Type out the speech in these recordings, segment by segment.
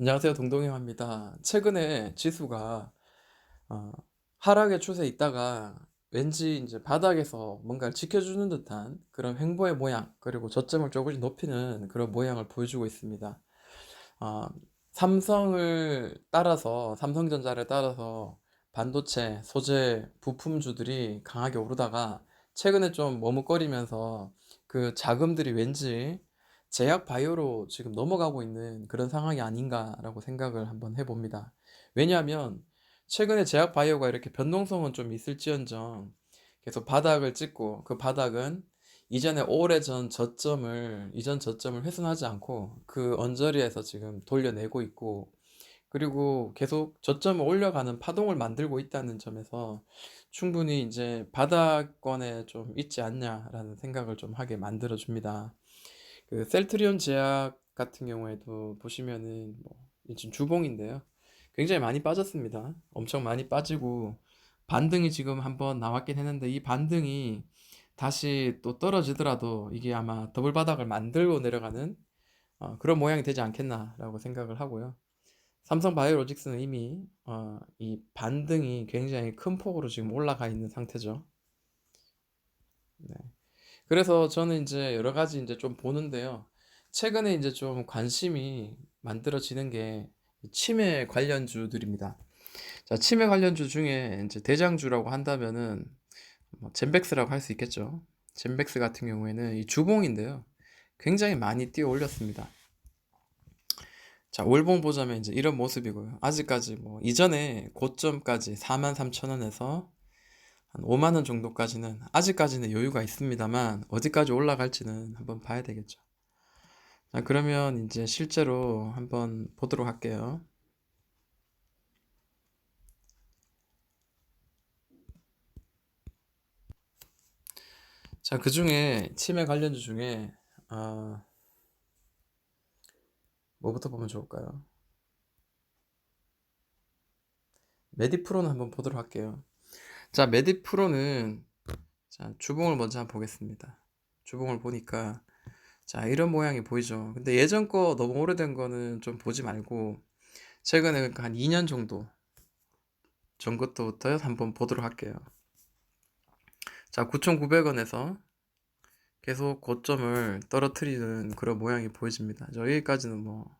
안녕하세요. 동동형입니다. 최근에 지수가 어, 하락의 추세에 있다가 왠지 이제 바닥에서 뭔가를 지켜주는 듯한 그런 횡보의 모양, 그리고 저점을 조금씩 높이는 그런 모양을 보여주고 있습니다. 어, 삼성전자를 따라서 반도체, 소재, 부품주들이 강하게 오르다가 최근에 좀 머뭇거리면서 그 자금들이 왠지 제약 바이오로 지금 넘어가고 있는 그런 상황이 아닌가라고 생각을 한번 해봅니다. 왜냐하면 최근에 제약 바이오가 이렇게 변동성은 좀 있을지언정 계속 바닥을 찍고, 그 바닥은 이전 저점을 훼손하지 않고 그 언저리에서 지금 돌려내고 있고, 그리고 계속 저점을 올려가는 파동을 만들고 있다는 점에서 충분히 이제 바닥권에 좀 있지 않냐라는 생각을 좀 하게 만들어 줍니다. 그 셀트리온 제약 같은 경우에도 보시면은 뭐 지금 주봉인데요. 굉장히 많이 빠졌습니다. 엄청 많이 빠지고 반등이 지금 한번 나왔긴 했는데, 이 반등이 다시 또 떨어지더라도 이게 아마 더블 바닥을 만들고 내려가는 그런 모양이 되지 않겠나라고 생각을 하고요. 삼성바이오로직스는 이미 이 반등이 굉장히 큰 폭으로 지금 올라가 있는 상태죠. 네. 그래서 저는 이제 여러 가지 이제 좀 보는데요. 최근에 이제 좀 관심이 만들어지는 게 치매 관련주들입니다. 자, 치매 관련주 중에 이제 대장주라고 한다면은 뭐 젠백스라고 할 수 있겠죠. 젠백스 같은 경우에는 이 주봉인데요. 굉장히 많이 뛰어 올렸습니다. 자, 월봉 보자면 이제 이런 모습이고요. 아직까지 뭐 이전에 고점까지 43,000원에서 한 5만 원 정도까지는 아직까지는 여유가 있습니다만 어디까지 올라갈지는 한번 봐야 되겠죠. 자, 그러면 이제 실제로 한번 보도록 할게요. 자, 그 중에 치매 관련주 중에 어, 뭐부터 보면 좋을까요? 메디프로는 한번 보도록 할게요. 자, 메디프로는 자, 주봉을 먼저 한번 보겠습니다. 주봉을 보니까 자, 이런 모양이 보이죠. 근데 예전 거 너무 오래된 거는 좀 보지 말고 최근에 그러니까 한 2년 정도 전 것부터 한번 보도록 할게요. 자, 9,900원에서 계속 고점을 떨어뜨리는 그런 모양이 보여집니다. 여기까지는 뭐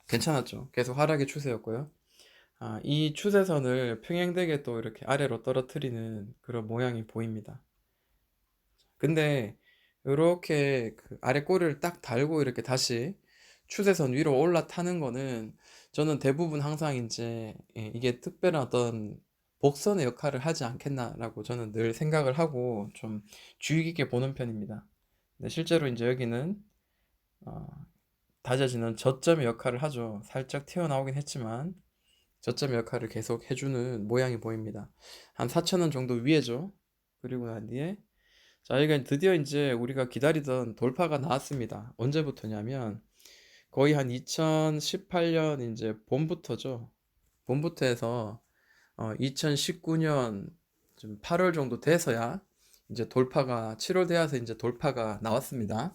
괜찮았죠. 계속 하락의 추세였고요. 이 추세선을 평행되게 또 이렇게 아래로 떨어뜨리는 그런 모양이 보입니다. 근데 이렇게 그 아래 꼬리를 딱 달고 이렇게 다시 추세선 위로 올라타는 거는 저는 대부분 항상 이제 이게 특별한 어떤 복선의 역할을 하지 않겠나라고 저는 늘 생각을 하고 좀 주의 깊게 보는 편입니다. 근데 실제로 이제 여기는 어, 다져지는 저점의 역할을 하죠. 살짝 튀어나오긴 했지만 저점 역할을 계속 해주는 모양이 보입니다. 한 4,000원 정도 위에죠. 그리고 난 뒤에 자, 이건 드디어 이제 우리가 기다리던 돌파가 나왔습니다. 언제부터냐면 거의 한 2018년 이제 봄부터죠. 봄부터 해서 2019년 좀 8월 정도 돼서야 이제 돌파가 7월 돼서 이제 돌파가 나왔습니다.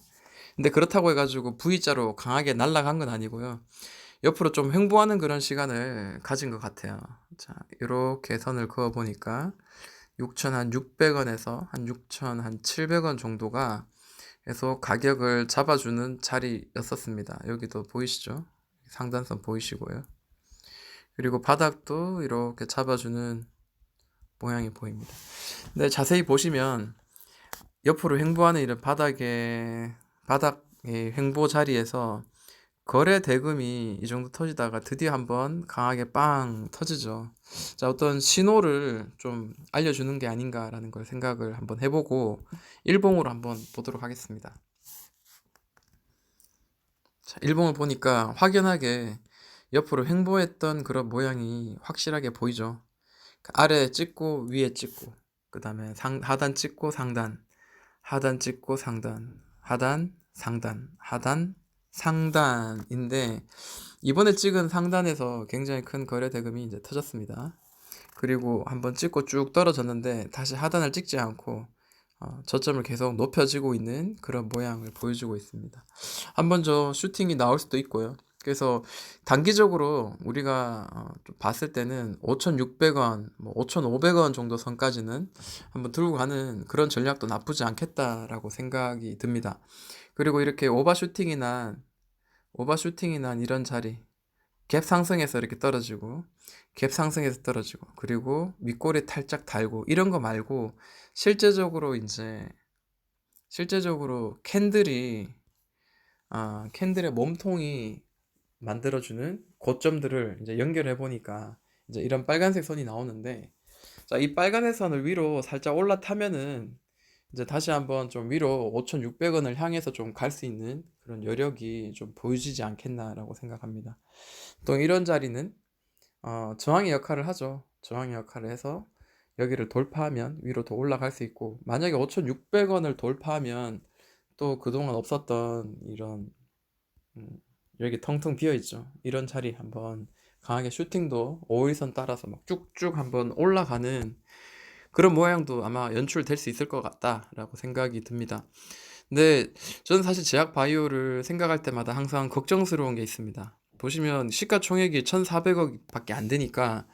근데 그렇다고 해가지고 V자로 강하게 날아간 건 아니고요. 옆으로 좀 횡보하는 그런 시간을 가진 것 같아요. 자, 이렇게 선을 그어 보니까 6,600원에서 한 6,700원 정도가 계속 가격을 잡아주는 자리였었습니다. 여기도 보이시죠? 상단선 보이시고요. 그리고 바닥도 이렇게 잡아주는 모양이 보입니다. 근데 자세히 보시면 옆으로 횡보하는 이런 바닥의 횡보 자리에서 거래 대금이 이 정도 터지다가 드디어 한번 강하게 빵 터지죠. 자, 어떤 신호를 좀 알려주는 게 아닌가라는 걸 생각을 한번 해보고 일봉으로 한번 보도록 하겠습니다. 자, 일봉을 보니까 확연하게 옆으로 횡보했던 그런 모양이 확실하게 보이죠. 아래 찍고 위에 찍고 그 다음에 하단 찍고 상단, 하단 찍고 상단, 하단 상단, 하단 상단인데 이번에 찍은 상단에서 굉장히 큰 거래 대금이 이제 터졌습니다. 그리고 한번 찍고 쭉 떨어졌는데 다시 하단을 찍지 않고 저점을 계속 높여지고 있는 그런 모양을 보여주고 있습니다. 한번 저 슈팅이 나올 수도 있고요. 그래서 단기적으로 우리가 좀 봤을 때는 5,600원, 뭐 5,500원 정도 선까지는 한번 들고 가는 그런 전략도 나쁘지 않겠다라고 생각이 듭니다. 그리고 이렇게 오버슈팅이 난 이런 자리, 갭 상승해서 이렇게 떨어지고, 갭 상승해서 떨어지고, 그리고 윗골에 탈짝 달고, 이런 거 말고, 실제적으로 캔들의 몸통이 만들어주는 고점들을 이제 연결해 보니까, 이제 이런 빨간색 선이 나오는데, 자, 이 빨간색 선을 위로 살짝 올라타면은, 이제 다시 한번 좀 위로 5,600원을 향해서 좀 갈 수 있는 그런 여력이 좀 보여지지 않겠나라고 생각합니다. 또 이런 자리는 저항의 역할을 하죠. 저항의 역할을 해서 여기를 돌파하면 위로 더 올라갈 수 있고, 만약에 5,600원을 돌파하면 또 그동안 없었던 이런 음, 여기 텅텅 비어 있죠. 이런 자리 한번 강하게 슈팅도 5일선 따라서 막 쭉쭉 한번 올라가는 그런 모양도 아마 연출될 수 있을 것 같다라고 생각이 듭니다. 근데 저는 사실 제약 바이오를 생각할 때마다 항상 걱정스러운 게 있습니다. 보시면 시가총액이 1,400억밖에 안 되니까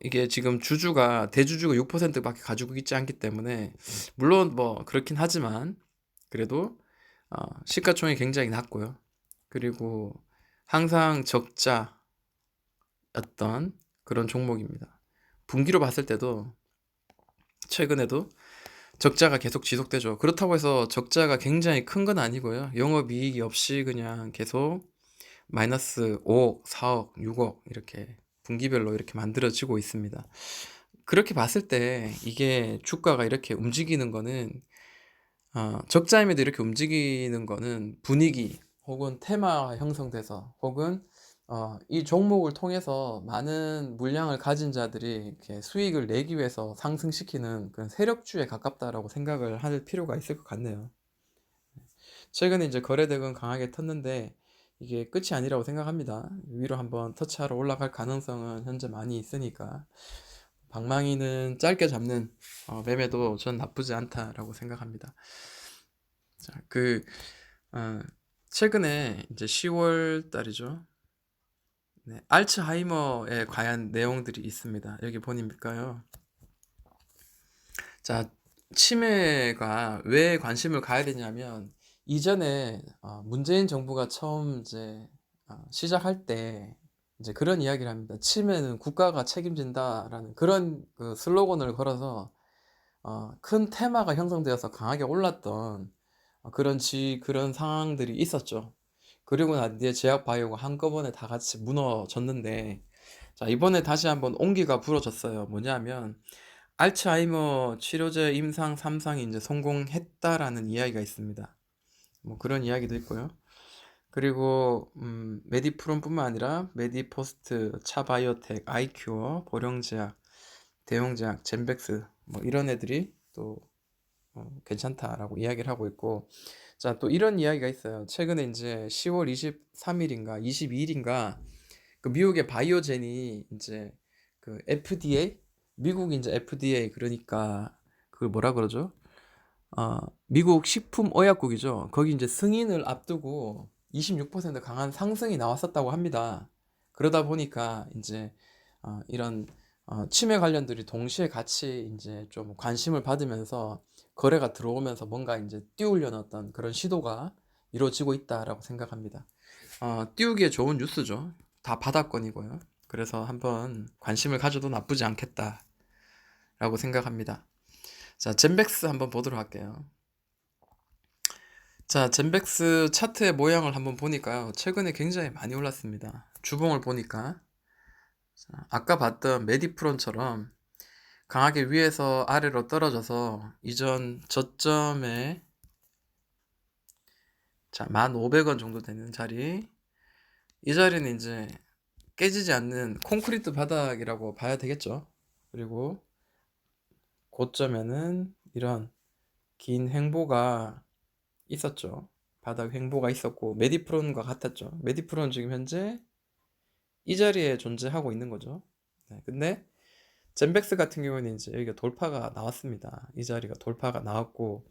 이게 지금 대주주가 6%밖에 가지고 있지 않기 때문에 물론 뭐 그렇긴 하지만 그래도 시가총액이 굉장히 낮고요. 그리고 항상 적자였던 그런 종목입니다. 분기로 봤을 때도 최근에도 적자가 계속 지속되죠. 그렇다고 해서 적자가 굉장히 큰 건 아니고요. 영업이익이 없이 그냥 계속 마이너스 5억, 4억, 6억 이렇게 분기별로 이렇게 만들어지고 있습니다. 그렇게 봤을 때 이게 주가가 이렇게 움직이는 거는 적자임에도 이렇게 움직이는 거는 분위기 혹은 테마가 형성돼서 혹은 이 종목을 통해서 많은 물량을 가진 자들이 이렇게 수익을 내기 위해서 상승시키는 그런 세력주에 가깝다라고 생각을 할 필요가 있을 것 같네요. 최근에 이제 거래대금 강하게 텄는데 이게 끝이 아니라고 생각합니다. 위로 한번 터치하러 올라갈 가능성은 현재 많이 있으니까 방망이는 짧게 잡는 매매도 전 나쁘지 않다라고 생각합니다. 자, 어, 최근에 이제 10월 달이죠. 네, 알츠하이머에 관한 내용들이 있습니다. 여기 보니까요. 자, 치매가 왜 관심을 가야 되냐면 이전에 문재인 정부가 처음 이제 시작할 때 이제 그런 이야기를 합니다. 치매는 국가가 책임진다라는 그런 그 슬로건을 걸어서 큰 테마가 형성되어서 강하게 올랐던 그런 상황들이 있었죠. 그리고 난 뒤에 제약바이오가 한꺼번에 다 같이 무너졌는데, 자, 이번에 다시 한번 온기가 불어졌어요. 뭐냐면, 알츠하이머 치료제 임상 3상이 이제 성공했다라는 이야기가 있습니다. 뭐 그런 이야기도 있고요. 그리고, 메디프론뿐만 아니라, 메디포스트, 차바이오텍, 아이큐어, 보령제약, 대용제약, 젠백스, 뭐 이런 애들이 또 괜찮다라고 이야기를 하고 있고, 자, 또 이런 이야기가 있어요. 최근에 이제 10월 23일인가 22일인가 그 미국의 바이오젠이 이제 그 FDA 미국이 이제 FDA 그러니까 그걸 뭐라 그러죠? 미국 식품의약국이죠. 거기 이제 승인을 앞두고 26% 강한 상승이 나왔었다고 합니다. 그러다 보니까 이제 이런 치매 관련들이 동시에 같이 이제 좀 관심을 받으면서 거래가 들어오면서 뭔가 이제 띄우려 놨던 그런 시도가 이루어지고 있다라고 생각합니다. 띄우기에 좋은 뉴스죠. 다 바닥권이고요. 그래서 한번 관심을 가져도 나쁘지 않겠다라고 생각합니다. 자, 젠백스 한번 보도록 할게요. 자, 젠백스 차트의 모양을 한번 보니까요. 최근에 굉장히 많이 올랐습니다. 주봉을 보니까 아까 봤던 메디프론처럼 강하게 위에서 아래로 떨어져서 이전 저점에 자, 1,500원 정도 되는 자리. 이 자리는 이제 깨지지 않는 콘크리트 바닥이라고 봐야 되겠죠. 그리고 고점에는 이런 긴 횡보가 있었죠. 바닥 횡보가 있었고 메디프론과 같았죠. 메디프론 지금 현재 이 자리에 존재하고 있는 거죠. 네, 근데 젠백스 같은 경우는 이제 여기가 돌파가 나왔습니다. 이 자리가 돌파가 나왔고,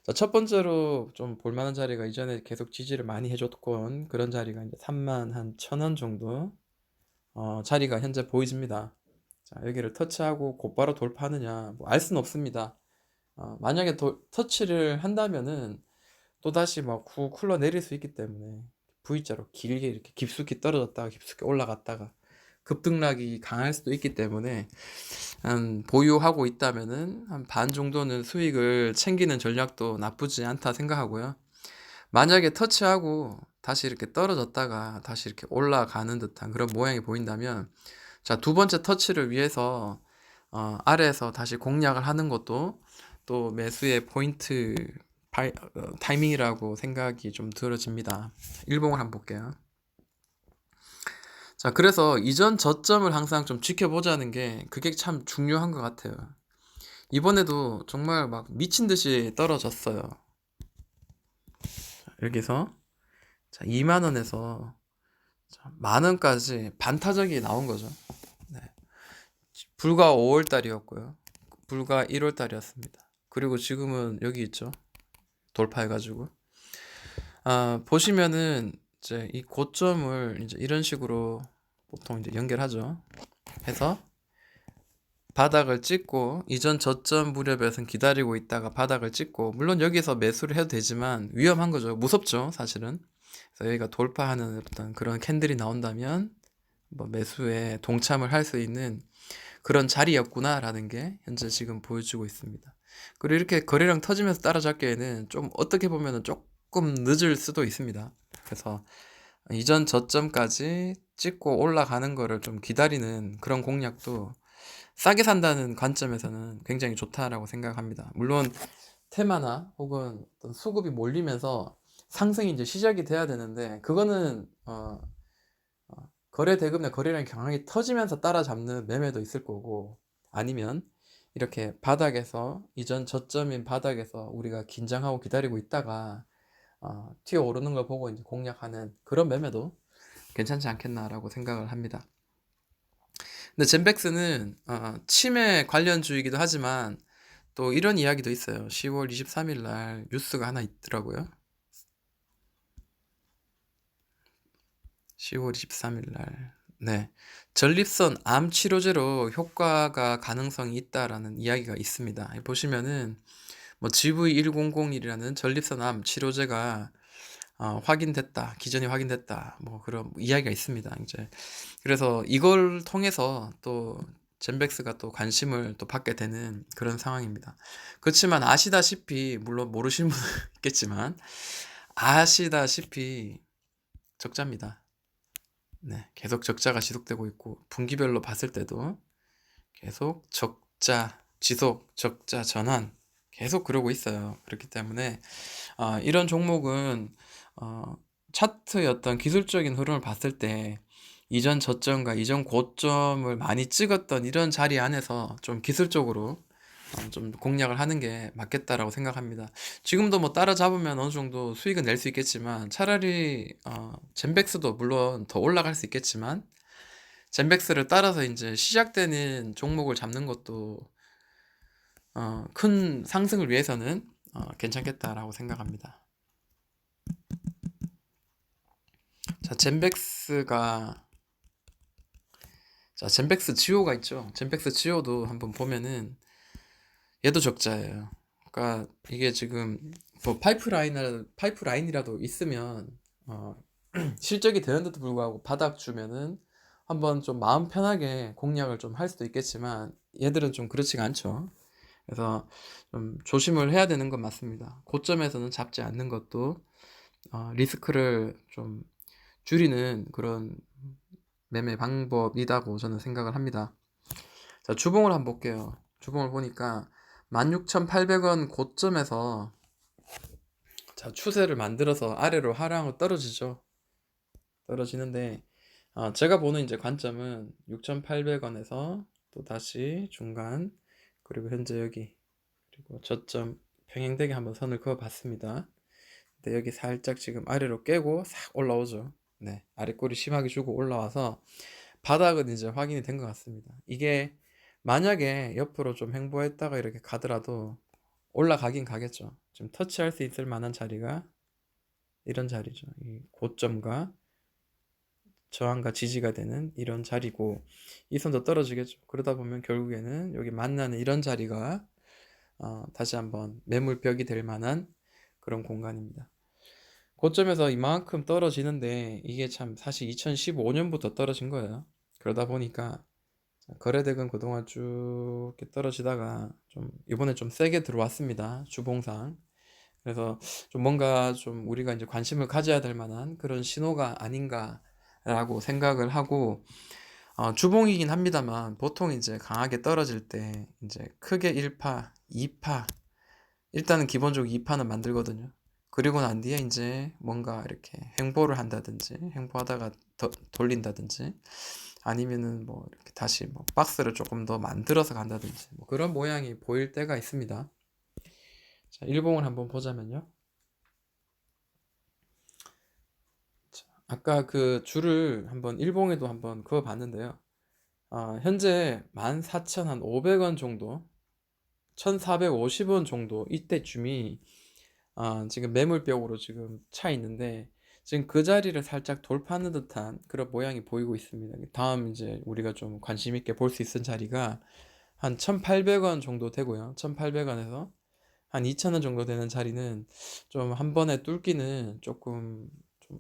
자, 첫 번째로 좀 볼만한 자리가 이전에 계속 지지를 많이 해줬던 그런 자리가 이제 3만 한 1,000원 정도 자리가 현재 보여집니다. 자, 여기를 터치하고 곧바로 돌파하느냐, 뭐 알 수는 없습니다. 만약에 터치를 한다면은 또다시 막 훅 흘러내릴 수 있기 때문에 V자로 길게 이렇게 깊숙이 떨어졌다가 깊숙이 올라갔다가 급등락이 강할 수도 있기 때문에 한 보유하고 있다면은 한 반 정도는 수익을 챙기는 전략도 나쁘지 않다 생각하고요. 만약에 터치하고 다시 이렇게 떨어졌다가 다시 이렇게 올라가는 듯한 그런 모양이 보인다면, 자, 두 번째 터치를 위해서 아래에서 다시 공략을 하는 것도 또 매수의 포인트 타이밍이라고 생각이 좀 들어집니다. 일봉을 한번 볼게요. 자, 그래서 이전 저점을 항상 좀 지켜보자는 게 그게 참 중요한 것 같아요. 이번에도 정말 막 미친 듯이 떨어졌어요. 자, 여기서 자, 2만 원에서 만 원까지 반타작이 나온 거죠. 네. 불과 5월 달이었고요. 불과 1월 달이었습니다. 그리고 지금은 여기 있죠. 돌파해가지고. 보시면은 이제 이 고점을 이제 이런 식으로 보통 이제 연결하죠. 해서 바닥을 찍고 이전 저점 무렵에선 기다리고 있다가 바닥을 찍고, 물론 여기서 매수를 해도 되지만 위험한 거죠. 무섭죠, 사실은. 그래서 여기가 돌파하는 어떤 그런 캔들이 나온다면 뭐 매수에 동참을 할 수 있는 그런 자리였구나라는 게 현재 지금 보여주고 있습니다. 그리고 이렇게 거래량 터지면서 따라잡기에는 좀 어떻게 보면은 조금 늦을 수도 있습니다. 그래서 이전 저점까지 찍고 올라가는 거를 좀 기다리는 그런 공략도 싸게 산다는 관점에서는 굉장히 좋다라고 생각합니다. 물론 테마나 혹은 어떤 수급이 몰리면서 상승이 이제 시작이 돼야 되는데, 그거는 거래 대금 내 거래량이 강하게 터지면서 따라잡는 매매도 있을 거고, 아니면 이렇게 바닥에서 이전 저점인 바닥에서 우리가 긴장하고 기다리고 있다가 튀어 오르는 걸 보고 이제 공략하는 그런 매매도 괜찮지 않겠나라고 생각을 합니다. 근데 젠백스는 치매 관련주이기도 하지만 또 이런 이야기도 있어요. 10월 23일 날 뉴스가 하나 있더라고요. 10월 23일 날. 네. 전립선 암 치료제로 효과가 가능성이 있다라는 이야기가 있습니다. 보시면은 뭐 GV1001이라는 전립선 암 치료제가 확인됐다, 기전이 확인됐다, 뭐 그런 이야기가 있습니다. 이제 그래서 이걸 통해서 또 젠백스가 또 관심을 또 받게 되는 그런 상황입니다. 그렇지만 아시다시피, 물론 모르시는 분은 있겠지만 아시다시피 적자입니다. 네, 계속 적자가 지속되고 있고 분기별로 봤을 때도 계속 적자 지속, 적자 전환 계속 그러고 있어요. 그렇기 때문에 이런 종목은 차트의 어떤 기술적인 흐름을 봤을 때 이전 저점과 이전 고점을 많이 찍었던 이런 자리 안에서 좀 기술적으로 좀 공략을 하는 게 맞겠다라고 생각합니다. 지금도 뭐 따라잡으면 어느 정도 수익은 낼 수 있겠지만, 차라리 젠백스도 물론 더 올라갈 수 있겠지만 젠백스를 따라서 이제 시작되는 종목을 잡는 것도 큰 상승을 위해서는 괜찮겠다라고 생각합니다. 자, 젠백스 지오가 있죠. 젠백스 지오도 한번 보면은 얘도 적자예요. 그러니까 이게 지금 뭐 파이프라인이라도 있으면 실적이 되는데도 불구하고 바닥 주면은 한번 좀 마음 편하게 공략을 좀 할 수도 있겠지만, 얘들은 좀 그렇지가 않죠. 그래서 좀 조심을 해야 되는 건 맞습니다. 고점에서는 잡지 않는 것도 리스크를 좀 줄이는 그런 매매 방법이라고 저는 생각을 합니다. 자, 주봉을 한번 볼게요. 주봉을 보니까 16,800원 고점에서 자, 추세를 만들어서 아래로 하락을 떨어지죠. 떨어지는데 제가 보는 이제 관점은 6,800원에서 또 다시 중간, 그리고 현재 여기, 그리고 저점 평행되게 한번 선을 그어 봤습니다. 근데 여기 살짝 지금 아래로 깨고 싹 올라오죠. 네, 아래 꼬리 심하게 주고 올라와서 바닥은 이제 확인이 된 것 같습니다. 이게 만약에 옆으로 좀 횡보했다가 이렇게 가더라도 올라가긴 가겠죠. 지금 터치할 수 있을 만한 자리가 이런 자리죠. 이 고점과 저항과 지지가 되는 이런 자리고, 이 선도 떨어지겠죠. 그러다 보면 결국에는 여기 만나는 이런 자리가 다시 한번 매물벽이 될 만한 그런 공간입니다. 고점에서 이만큼 떨어지는데 이게 참 사실 2015년부터 떨어진 거예요. 그러다 보니까 거래대금 그동안 쭉 이렇게 떨어지다가 좀 이번에 좀 세게 들어왔습니다. 주봉상. 그래서 좀 뭔가 좀 우리가 이제 관심을 가져야 될 만한 그런 신호가 아닌가라고 생각을 하고, 주봉이긴 합니다만 보통 이제 강하게 떨어질 때 이제 크게 1파, 2파, 일단은 기본적으로 2파는 만들거든요. 그리고 난 뒤에 이제 뭔가 이렇게 횡보를 한다든지, 횡보하다가 더 돌린다든지, 아니면은 뭐 이렇게 다시 뭐 박스를 조금 더 만들어서 간다든지, 뭐 그런 모양이 보일 때가 있습니다. 자, 일봉을 한번 보자면요. 자, 아까 그 줄을 한번 일봉에도 한번 그어 봤는데요. 현재 14,500원 정도, 1,450원 정도 이때쯤이 지금 매물벽으로 지금 차 있는데, 지금 그 자리를 살짝 돌파하는 듯한 그런 모양이 보이고 있습니다. 다음 이제 우리가 좀 관심 있게 볼 수 있는 자리가 한 1,800원 정도 되고요. 1,800원에서 한 2,000원 정도 되는 자리는 좀 한 번에 뚫기는 조금 좀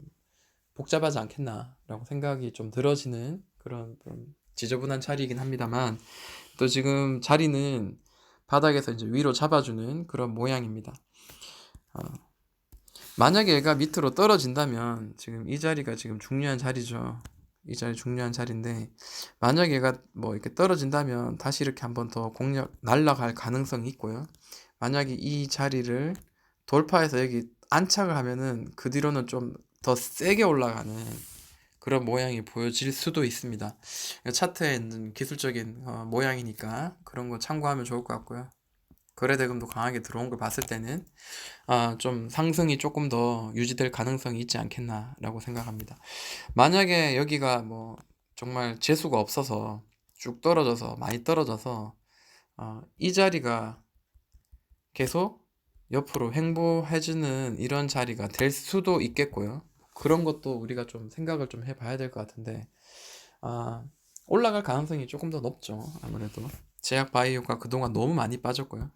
복잡하지 않겠나라고 생각이 좀 들어지는 그런 좀 지저분한 자리이긴 합니다만, 또 지금 자리는 바닥에서 이제 위로 잡아주는 그런 모양입니다. 어, 만약에 얘가 밑으로 떨어진다면 지금 이 자리가 지금 중요한 자리죠. 이 자리 중요한 자리인데, 만약에 얘가 뭐 이렇게 떨어진다면 다시 이렇게 한번 더 공략 날아갈 가능성이 있고요. 만약에 이 자리를 돌파해서 여기 안착을 하면은 그 뒤로는 좀 더 세게 올라가는 그런 모양이 보여질 수도 있습니다. 차트에 있는 기술적인 모양이니까 그런 거 참고하면 좋을 것 같고요. 거래대금도 강하게 들어온 걸 봤을 때는 좀 상승이 조금 더 유지될 가능성이 있지 않겠나라고 생각합니다. 만약에 여기가 뭐 정말 재수가 없어서 쭉 떨어져서 많이 떨어져서 이 자리가 계속 옆으로 횡보해주는 이런 자리가 될 수도 있겠고요. 그런 것도 우리가 좀 생각을 좀 해봐야 될 것 같은데, 올라갈 가능성이 조금 더 높죠. 아무래도 제약 바이오가 그동안 너무 많이 빠졌고요.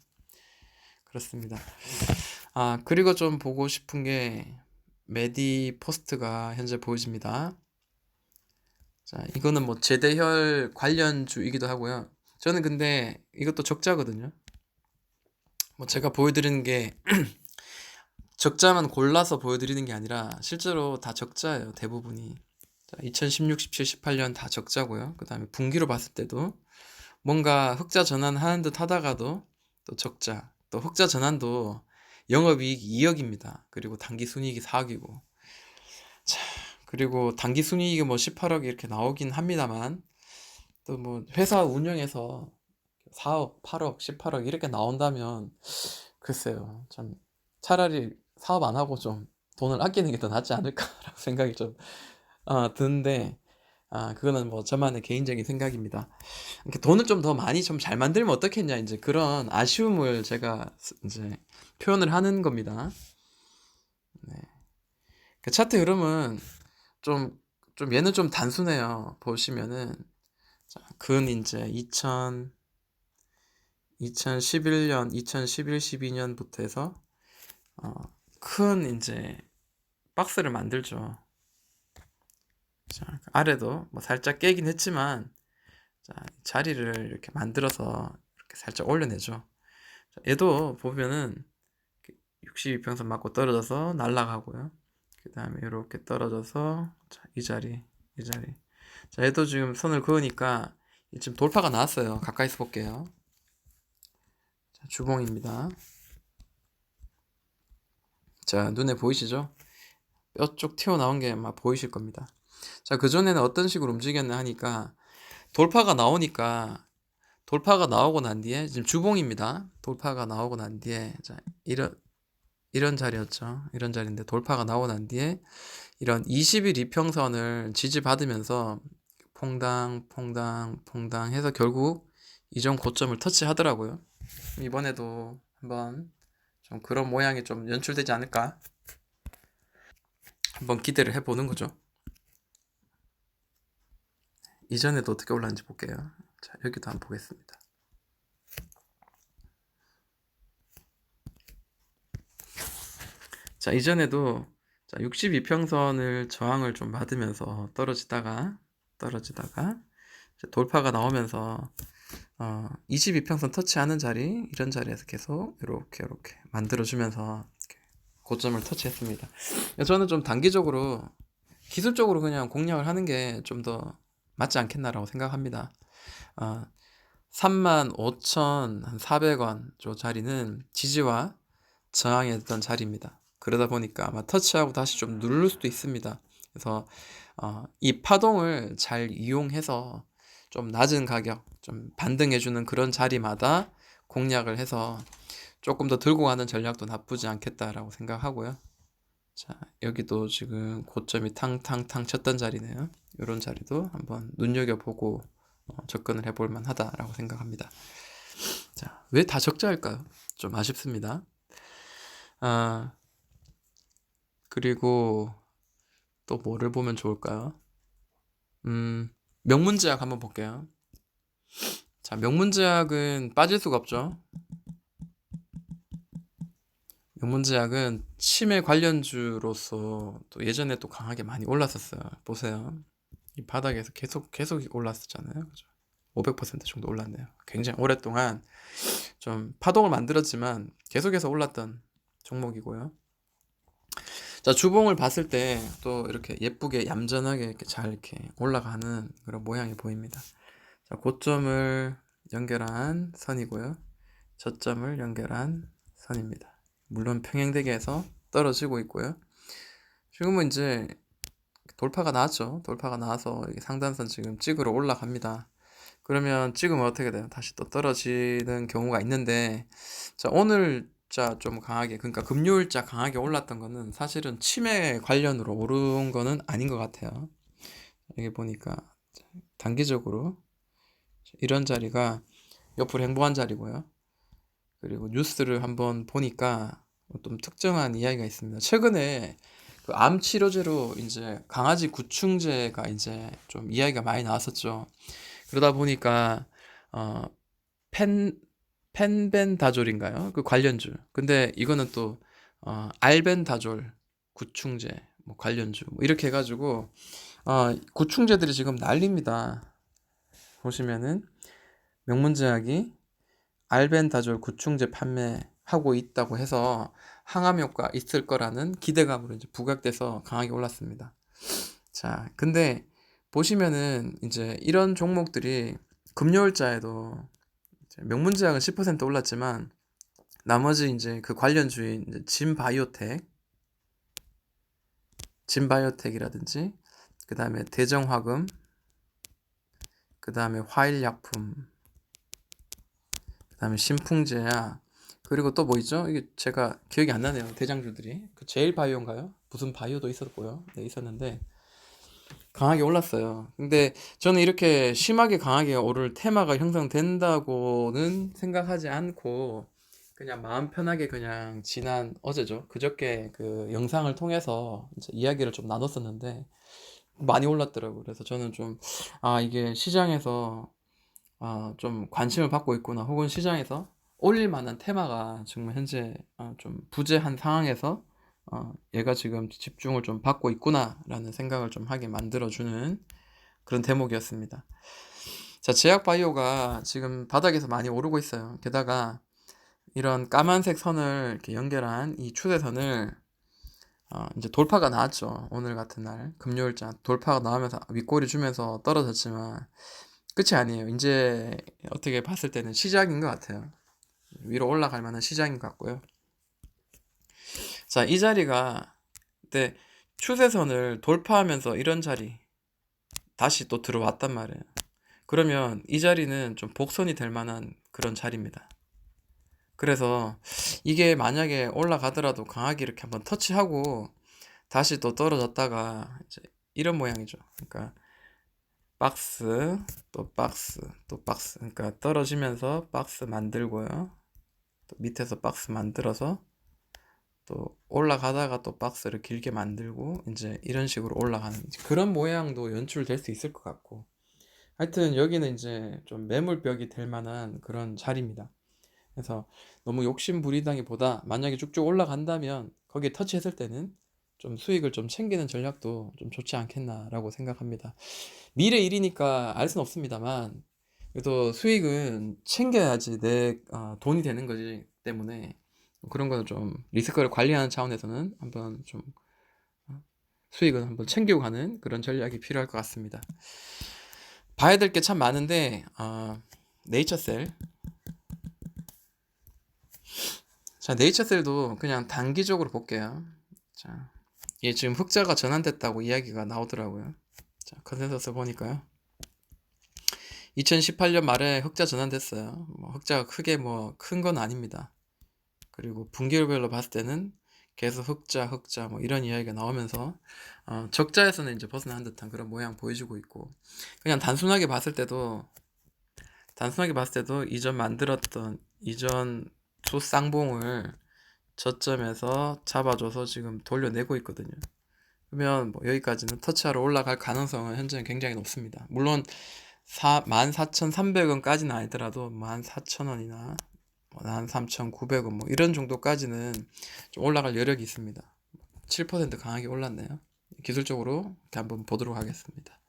그렇습니다. 그리고 좀 보고 싶은 게 메디포스트가 현재 보여집니다. 자, 이거는 뭐 제대혈 관련주이기도 하고요. 저는 근데 이것도 적자거든요. 뭐 제가 보여드리는 게 적자만 골라서 보여드리는 게 아니라 실제로 다 적자예요. 대부분이. 자, 2016, 17, 18년 다 적자고요. 그 다음에 분기로 봤을 때도 뭔가 흑자 전환하는 듯 하다가도 또 적자, 또 흑자 전환도 영업이익 2억입니다. 그리고 단기순이익이 4억이고, 자, 그리고 단기순이익이 뭐 18억 이렇게 나오긴 합니다만, 또 뭐 회사 운영에서 4억, 8억, 18억 이렇게 나온다면 글쎄요, 참 차라리 사업 안 하고 좀 돈을 아끼는 게 더 낫지 않을까라고 생각이 좀 드는데, 그거는 뭐 저만의 개인적인 생각입니다. 이렇게 돈을 좀 더 많이 좀 잘 만들면 어떻겠냐, 이제 그런 아쉬움을 제가 이제 표현을 하는 겁니다. 네. 그 차트 흐름은 좀, 좀 얘는 좀 단순해요. 보시면은 자, 근 이제 2011년, 2011, 12년부터 해서 큰 이제 박스를 만들죠. 자, 아래도 뭐 살짝 깨긴 했지만, 자, 자리를 이렇게 만들어서 이렇게 살짝 올려내죠. 자, 얘도 보면은 62평선 맞고 떨어져서 날아가고요. 그 다음에 이렇게 떨어져서 자, 이 자리. 자, 얘도 지금 선을 그으니까 지금 돌파가 나왔어요. 가까이서 볼게요. 자, 주봉입니다. 자, 눈에 보이시죠? 뼈 쪽 튀어나온 게 아마 보이실 겁니다. 자, 그전에는 어떤 식으로 움직였나 하니까 돌파가 나오고 난 뒤에 지금 주봉입니다. 돌파가 나오고 난 뒤에 자, 이런 자리였죠. 이런 자리인데 돌파가 나오고 난 뒤에 이런 20일 이평선을 지지받으면서 퐁당 해서 결국 이전 고점을 터치하더라고요. 이번에도 한번 좀 그런 모양이 좀 연출되지 않을까? 한번 기대를 해보는 거죠. 이전에도 어떻게 올랐는지 볼게요. 자, 여기도 한번 보겠습니다. 자, 이전에도 62평선을 저항을 좀 받으면서 떨어지다가 돌파가 나오면서 22평선 터치하는 자리, 이런 자리에서 계속 이렇게 만들어주면서 고점을 터치했습니다. 저는 좀 단기적으로 기술적으로 그냥 공략을 하는 게 좀 더 맞지 않겠나라고 생각합니다. 35,400원 저 자리는 지지와 저항에 있던 자리입니다. 그러다 보니까 아마 터치하고 다시 좀 누를 수도 있습니다. 그래서 이 파동을 잘 이용해서 좀 낮은 가격, 좀 반등해주는 그런 자리마다 공략을 해서 조금 더 들고 가는 전략도 나쁘지 않겠다라고 생각하고요. 자, 여기도 지금 고점이 탕탕탕 쳤던 자리네요. 이런 자리도 한번 눈여겨보고 접근을 해볼 만하다라고 생각합니다. 자, 왜 다 적자일까요? 좀 아쉽습니다. 그리고 또 뭐를 보면 좋을까요? 명문제약 한번 볼게요. 자, 명문제약은 빠질 수가 없죠. 명문제약은 치매 관련주로서 또 예전에 또 강하게 많이 올랐었어요. 보세요. 이 바닥에서 계속 올랐었잖아요. 그죠? 500% 정도 올랐네요. 굉장히 오랫동안 좀 파동을 만들었지만 계속해서 올랐던 종목이고요. 자, 주봉을 봤을 때 또 이렇게 예쁘게 얌전하게 이렇게 잘 이렇게 올라가는 그런 모양이 보입니다. 자, 고점을 연결한 선이고요. 저점을 연결한 선입니다. 물론 평행대계에서 떨어지고 있고요. 지금은 이제 돌파가 나왔죠. 돌파가 나와서 이게 상단선 지금 찍으러 올라갑니다. 그러면 찍으면 어떻게 돼요? 다시 또 떨어지는 경우가 있는데, 자, 오늘자 좀 강하게, 그러니까 금요일자 강하게 올랐던 거는 사실은 치매 관련으로 오른 거는 아닌 것 같아요. 여기 보니까 단기적으로 이런 자리가 옆으로 행보한 자리고요. 그리고 뉴스를 한번 보니까 좀 특정한 이야기가 있습니다. 최근에 그 암 치료제로 이제 강아지 구충제가 이제 좀 이야기가 많이 나왔었죠. 그러다 보니까 어, 펜 펜벤다졸인가요? 그 관련주. 근데 이거는 또 알벤다졸 구충제 뭐 관련주 뭐 이렇게 해가지고 구충제들이 지금 난립니다. 보시면은 명문제약이 알벤다졸 구충제 판매하고 있다고 해서 항암 효과 있을 거라는 기대감으로 이제 부각돼서 강하게 올랐습니다. 자, 근데 보시면은 이제 이런 종목들이 금요일자에도 명문제약은 10% 올랐지만 나머지 이제 그 관련주인 이제 진바이오텍이라든지 그 다음에 대정화금, 그 다음에 화일약품, 그 다음에 신풍제약, 그리고 또 뭐 있죠? 이게 제가 기억이 안 나네요. 대장주들이 그 제일 바이오인가요? 무슨 바이오도 있었고요. 네, 있었는데 강하게 올랐어요. 근데 저는 이렇게 심하게 강하게 오를 테마가 형성된다고는 생각하지 않고 그냥 마음 편하게 그냥 지난 어제죠. 그저께 그 영상을 통해서 이제 이야기를 좀 나눴었는데 많이 올랐더라고요. 그래서 저는 좀 이게 시장에서 좀 관심을 받고 있구나. 혹은 시장에서 올릴 만한 테마가 정말 현재 좀 부재한 상황에서 얘가 지금 집중을 좀 받고 있구나라는 생각을 좀 하게 만들어주는 그런 대목이었습니다. 자, 제약바이오가 지금 바닥에서 많이 오르고 있어요. 게다가 이런 까만색 선을 이렇게 연결한 이 추세선을 이제 돌파가 나왔죠. 오늘 같은 날 금요일자 돌파가 나오면서 윗꼬리 주면서 떨어졌지만 끝이 아니에요. 이제 어떻게 봤을 때는 시작인 것 같아요. 위로 올라갈 만한 시장인 것 같고요. 자, 이 자리가 그때 추세선을 돌파하면서 이런 자리 다시 또 들어왔단 말이에요. 그러면 이 자리는 좀 복선이 될 만한 그런 자리입니다. 그래서 이게 만약에 올라가더라도 강하게 이렇게 한번 터치하고 다시 또 떨어졌다가 이제 이런 모양이죠. 그러니까 박스, 또 박스, 또 박스. 그러니까 떨어지면서 박스 만들고요. 또 밑에서 박스 만들어서 또 올라가다가 또 박스를 길게 만들고 이제 이런 식으로 올라가는 그런 모양도 연출될 수 있을 것 같고, 하여튼 여기는 이제 좀 매물벽이 될 만한 그런 자리입니다. 그래서 너무 욕심 부리다기보다 만약에 쭉쭉 올라간다면 거기에 터치했을 때는 좀 수익을 좀 챙기는 전략도 좀 좋지 않겠나라고 생각합니다. 미래 일이니까 알 수는 없습니다만 그래도 수익은 챙겨야지 내 돈이 되는 거지 때문에 그런 거는 좀 리스크를 관리하는 차원에서는 한번 좀 수익은 한번 챙기고 가는 그런 전략이 필요할 것 같습니다. 봐야 될 게 참 많은데 네이처셀. 자, 네이처셀도 그냥 단기적으로 볼게요. 자, 얘 지금 흑자가 전환됐다고 이야기가 나오더라고요. 자, 컨센서스 보니까요. 2018년 말에 흑자 전환됐어요. 뭐 흑자가 크게 뭐 큰 건 아닙니다. 그리고 분기별로 봤을 때는 계속 흑자 뭐 이런 이야기가 나오면서 적자에서는 이제 벗어난 듯한 그런 모양 보여주고 있고, 그냥 단순하게 봤을 때도 이전 만들었던 이전 두 쌍봉을 저점에서 잡아줘서 지금 돌려내고 있거든요. 그러면 뭐 여기까지는 터치하러 올라갈 가능성은 현재는 굉장히 높습니다. 물론 14,300원까지는 아니더라도 14,000원이나 13,900원 뭐 이런 정도까지는 좀 올라갈 여력이 있습니다. 7% 강하게 올랐네요. 기술적으로 이렇게 한번 보도록 하겠습니다.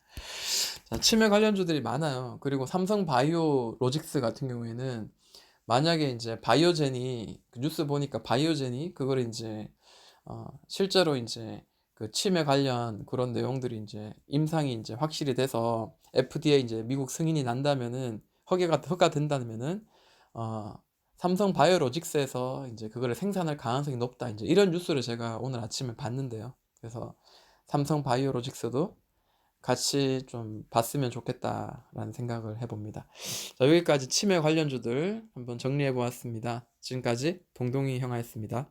자, 치매 관련주들이 많아요. 그리고 삼성 바이오 로직스 같은 경우에는 만약에 이제 바이오젠이 그 뉴스 보니까 바이오젠이 그걸 이제 실제로 이제 그 치매 관련 그런 내용들이 이제 임상이 이제 확실히 돼서 FDA 이제 미국 승인이 난다면은 허가된다면은 어 삼성 바이오로직스에서 이제 그거를 생산할 가능성이 높다, 이제 이런 뉴스를 제가 오늘 아침에 봤는데요. 그래서 삼성 바이오로직스도 같이 좀 봤으면 좋겠다라는 생각을 해봅니다. 자, 여기까지 치매 관련주들 한번 정리해 보았습니다. 지금까지 동동이 형아였습니다.